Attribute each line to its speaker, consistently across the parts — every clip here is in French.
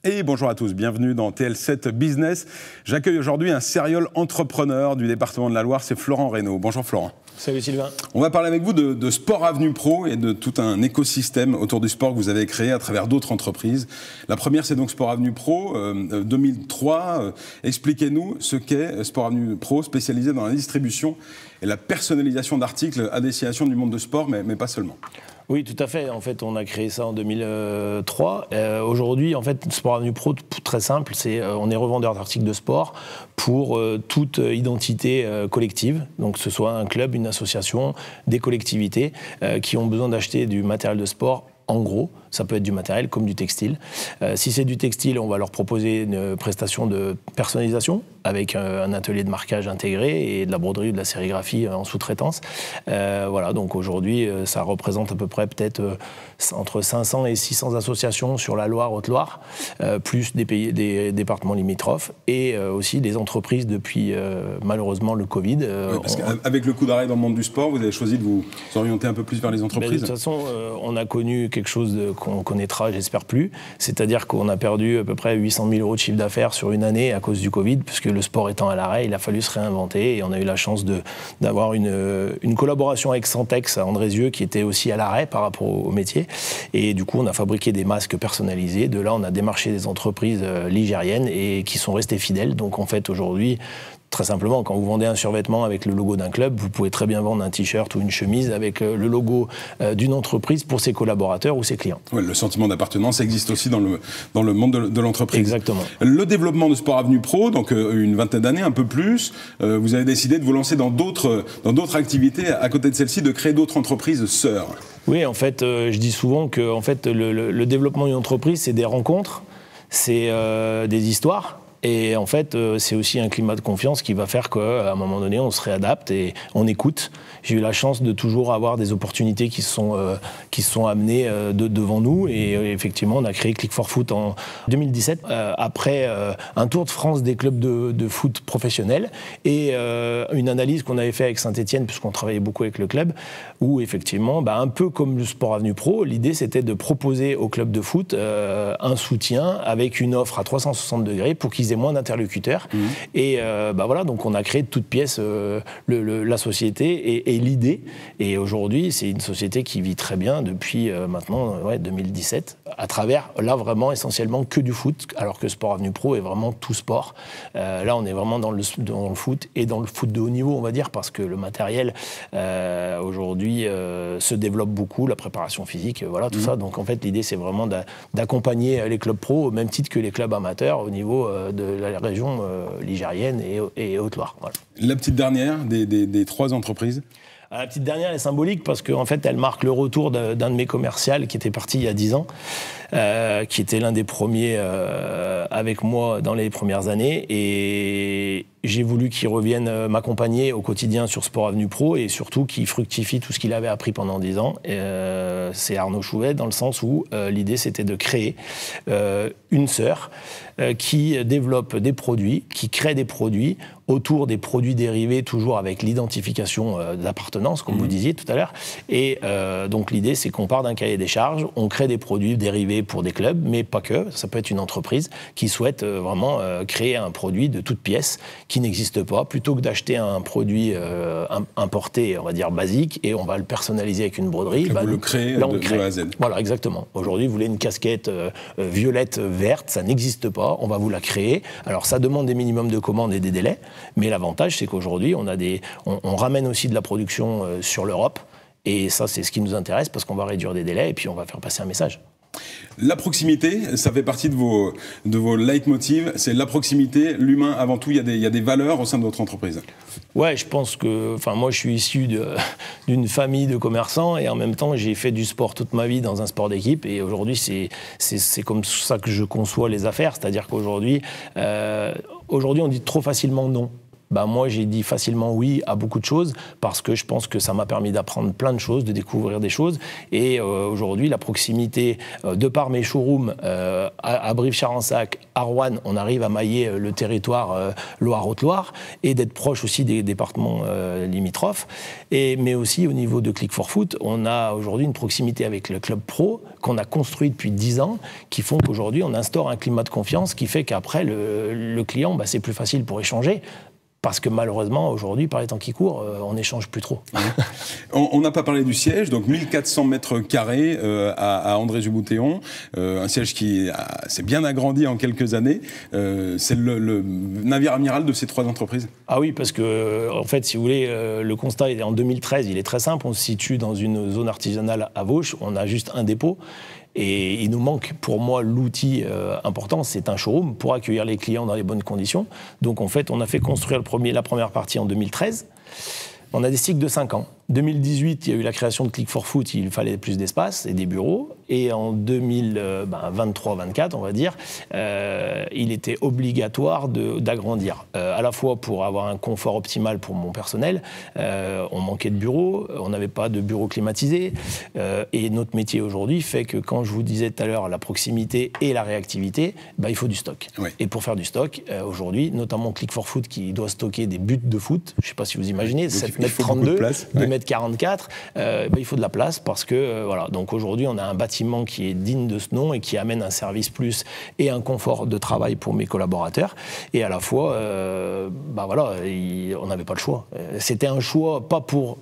Speaker 1: Et bonjour à tous, bienvenue dans TL7 Business. J'accueille aujourd'hui un serial entrepreneur du département de la Loire, c'est Florent Reynaud. Bonjour Florent.
Speaker 2: Salut Sylvain.
Speaker 1: On va parler avec vous de Sport Avenue Pro et de tout un écosystème autour du sport que vous avez créé à travers d'autres entreprises. La première, c'est donc Sport Avenue Pro, 2003. Expliquez-nous ce qu'est Sport Avenue Pro, spécialisé dans la distribution et la personnalisation d'articles à destination du monde de sport, mais pas seulement.
Speaker 2: Oui, tout à fait. En fait, on a créé ça en 2003. Aujourd'hui, en fait, Sport Avenue Pro, très simple, on est revendeur d'articles de sport pour toute identité collective. Donc, que ce soit un club, une association, des collectivités qui ont besoin d'acheter du matériel de sport. En gros, ça peut être du matériel comme du textile. Si c'est du textile, on va leur proposer une prestation de personnalisation avec un atelier de marquage intégré et de la broderie ou de la sérigraphie en sous-traitance. Voilà, donc aujourd'hui, ça représente à peu près peut-être entre 500 et 600 associations sur la Loire, Haute-Loire, plus des départements limitrophes et aussi des entreprises depuis malheureusement le Covid.
Speaker 1: Oui, parce qu'avec le coup d'arrêt dans le monde du sport, vous avez choisi de vous orienter un peu plus vers les entreprises.
Speaker 2: De toute façon, on a connu quelque chose qu'on connaîtra, j'espère plus. C'est-à-dire qu'on a perdu à peu près 800 000 € de chiffre d'affaires sur une année à cause du Covid, puisque le sport étant à l'arrêt, il a fallu se réinventer. Et on a eu la chance d'avoir une collaboration avec Santex à Andrézieux, qui était aussi à l'arrêt par rapport au métier. Et du coup, on a fabriqué des masques personnalisés. De là, on a démarché des entreprises ligériennes et qui sont restées fidèles. Donc en fait, aujourd'hui, très simplement, quand vous vendez un survêtement avec le logo d'un club, vous pouvez très bien vendre un t-shirt ou une chemise avec le logo d'une entreprise pour ses collaborateurs ou ses clients.
Speaker 1: Ouais, le sentiment d'appartenance existe aussi dans le monde de l'entreprise.
Speaker 2: Exactement.
Speaker 1: Le développement de Sport Avenue Pro, donc une vingtaine d'années, un peu plus, vous avez décidé de vous lancer dans d'autres activités, à côté de celle-ci, de créer d'autres entreprises sœurs.
Speaker 2: Oui, en fait, je dis souvent que en fait, le développement d'une entreprise, c'est des rencontres, c'est des histoires. Et en fait, c'est aussi un climat de confiance qui va faire qu'à un moment donné, on se réadapte et on écoute. J'ai eu la chance de toujours avoir des opportunités qui se sont amenées devant nous. Et effectivement, on a créé Click for Foot en 2017, après un tour de France des clubs de foot professionnels et une analyse qu'on avait fait avec Saint-Etienne, puisqu'on travaillait beaucoup avec le club, où effectivement, un peu comme le Sport Avenue Pro, l'idée c'était de proposer aux clubs de foot un soutien avec une offre à 360 degrés pour qu'ils aient moins d'interlocuteurs. Et voilà, donc on a créé de toutes pièces la société et l'idée. Et aujourd'hui, c'est une société qui vit très bien depuis maintenant 2017, à travers, là, vraiment, essentiellement que du foot, alors que Sport Avenue Pro est vraiment tout sport. Là, on est vraiment dans le foot et dans le foot de haut niveau, on va dire, parce que le matériel, aujourd'hui, se développe beaucoup, la préparation physique, voilà, tout ça. Donc, en fait, l'idée, c'est vraiment d'accompagner les clubs pro au même titre que les clubs amateurs au niveau de la région ligérienne et Haute-Loire. Voilà.
Speaker 1: La petite dernière des trois entreprises.
Speaker 2: La petite dernière est symbolique parce qu'en fait, elle marque le retour d'un de mes commerciaux qui était parti il y a 10 ans, qui était l'un des premiers avec moi dans les premières années. Et j'ai voulu qu'il revienne m'accompagner au quotidien sur Sport Avenue Pro et surtout qu'il fructifie tout ce qu'il avait appris pendant 10 ans. C'est Arnaud Chouvet, dans le sens où l'idée, c'était de créer une sœur qui développe des produits, qui crée des produits autour des produits dérivés, toujours avec l'identification d'appartenance, comme vous disiez tout à l'heure. Et donc l'idée, c'est qu'on part d'un cahier des charges, on crée des produits dérivés pour des clubs, mais pas que. Ça peut être une entreprise qui souhaite vraiment créer un produit de toute pièce qui n'existe pas, plutôt que d'acheter un produit importé, on va dire basique, et on va le personnaliser avec une broderie.
Speaker 1: Vous le créez de A à Z.
Speaker 2: Voilà, exactement. Aujourd'hui, vous voulez une casquette violette, verte, ça n'existe pas, on va vous la créer. Alors ça demande des minimums de commandes et des délais, mais l'avantage, c'est qu'aujourd'hui, on ramène aussi de la production sur l'Europe, et ça, c'est ce qui nous intéresse, parce qu'on va réduire des délais, et puis on va faire passer un message.
Speaker 1: La proximité, ça fait partie de vos leitmotivs, c'est la proximité, l'humain avant tout, il y a des valeurs au sein de votre entreprise.
Speaker 2: Ouais, je pense que, moi je suis issu d'une famille de commerçants et en même temps j'ai fait du sport toute ma vie dans un sport d'équipe et aujourd'hui c'est comme ça que je conçois les affaires, c'est-à-dire qu'aujourd'hui on dit trop facilement non. bah moi j'ai dit facilement oui à beaucoup de choses parce que je pense que ça m'a permis d'apprendre plein de choses, de découvrir des choses. Et aujourd'hui, la proximité, de par mes showrooms à Brive-Charensac, à Rouen, on arrive à mailler le territoire Loire-Haute-Loire et d'être proche aussi des départements limitrophes. Mais aussi au niveau de Click4Foot, on a aujourd'hui une proximité avec le club pro qu'on a construit depuis 10 ans, qui font qu'aujourd'hui on instaure un climat de confiance qui fait qu'après le client, bah, c'est plus facile pour échanger. Parce que malheureusement, aujourd'hui, par les temps qui courent, on n'échange plus trop.
Speaker 1: On n'a pas parlé du siège, donc 1400 mètres carrés à André-Juboutéon, un siège qui s'est bien agrandi en quelques années. C'est le navire amiral de ces 3 entreprises.
Speaker 2: Ah oui, parce que, en fait, si vous voulez, le constat en 2013, il est très simple. On se situe dans une zone artisanale à Vauche, on a juste un dépôt. Et il nous manque, pour moi, l'outil important, c'est un showroom pour accueillir les clients dans les bonnes conditions. Donc, en fait, on a fait construire la première partie en 2013. On a des cycles de 5 ans. 2018, il y a eu la création de Click4Foot, il fallait plus d'espace et des bureaux. Et en 2023-24, on va dire, il était obligatoire d'agrandir. À la fois pour avoir un confort optimal pour mon personnel, on manquait de bureaux, on n'avait pas de bureaux climatisés. Et notre métier aujourd'hui fait que, quand je vous disais tout à l'heure, la proximité et la réactivité, bah, il faut du stock. Oui. Et pour faire du stock, aujourd'hui, notamment Click4Foot qui doit stocker des buts de foot, je ne sais pas si vous imaginez, 7,32 m, 2,44 m, il faut de la place parce que, voilà. Donc aujourd'hui, on a un bâtiment qui est digne de ce nom et qui amène un service plus et un confort de travail pour mes collaborateurs. Et à la fois, bah voilà, on n'avait pas le choix. C'était un choix pas pour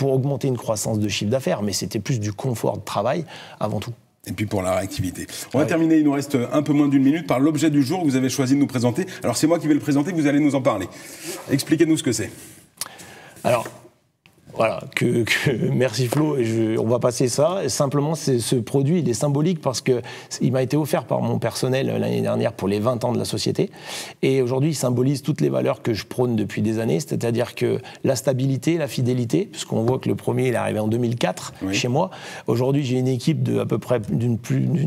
Speaker 2: augmenter une croissance de chiffre d'affaires, mais c'était plus du confort de travail avant tout.
Speaker 1: Et puis pour la réactivité. On va terminer, il nous reste un peu moins d'1 minute, par l'objet du jour que vous avez choisi de nous présenter. Alors c'est moi qui vais le présenter, vous allez nous en parler. Expliquez-nous ce que c'est.
Speaker 2: Alors, voilà, merci Flo, on va passer ça. Simplement, ce produit, il est symbolique parce qu'il m'a été offert par mon personnel l'année dernière pour les 20 ans de la société. Et aujourd'hui, il symbolise toutes les valeurs que je prône depuis des années, c'est-à-dire que la stabilité, la fidélité, puisqu'on voit que le premier, il est arrivé en 2004 chez moi. Aujourd'hui, j'ai une équipe de à peu près d'une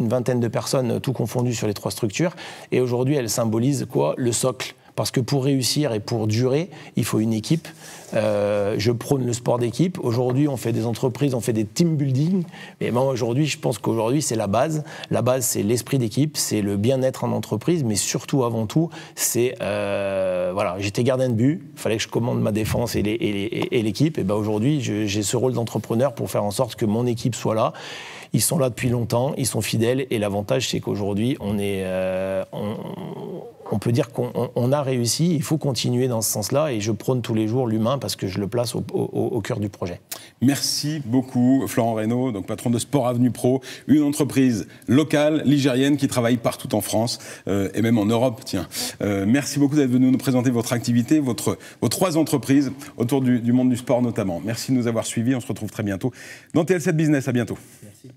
Speaker 2: vingtaine de personnes, tout confondu sur les 3 structures. Et aujourd'hui, elle symbolise quoi? Le socle. Parce que pour réussir et pour durer, il faut une équipe. Je prône le sport d'équipe. Aujourd'hui, on fait des entreprises, on fait des team building. Mais moi, aujourd'hui, je pense qu'aujourd'hui, c'est la base. La base, c'est l'esprit d'équipe, c'est le bien-être en entreprise, mais surtout, avant tout, c'est... voilà, j'étais gardien de but, il fallait que je commande ma défense et l'équipe. Et ben aujourd'hui, j'ai ce rôle d'entrepreneur pour faire en sorte que mon équipe soit là. Ils sont là depuis longtemps, ils sont fidèles. Et l'avantage, c'est qu'aujourd'hui, on peut dire qu'on a réussi. Il faut continuer dans ce sens-là. Et je prône tous les jours l'humain parce que je le place au cœur du projet. Merci beaucoup, Florent Reynaud, donc patron de Sport Avenue Pro, une entreprise locale, ligérienne, qui travaille partout en France et même en Europe. Tiens, merci beaucoup d'être venu nous présenter votre activité, vos 3 entreprises autour du monde du sport notamment. Merci de nous avoir suivis. On se retrouve très bientôt dans TL7 Business. À bientôt. Merci.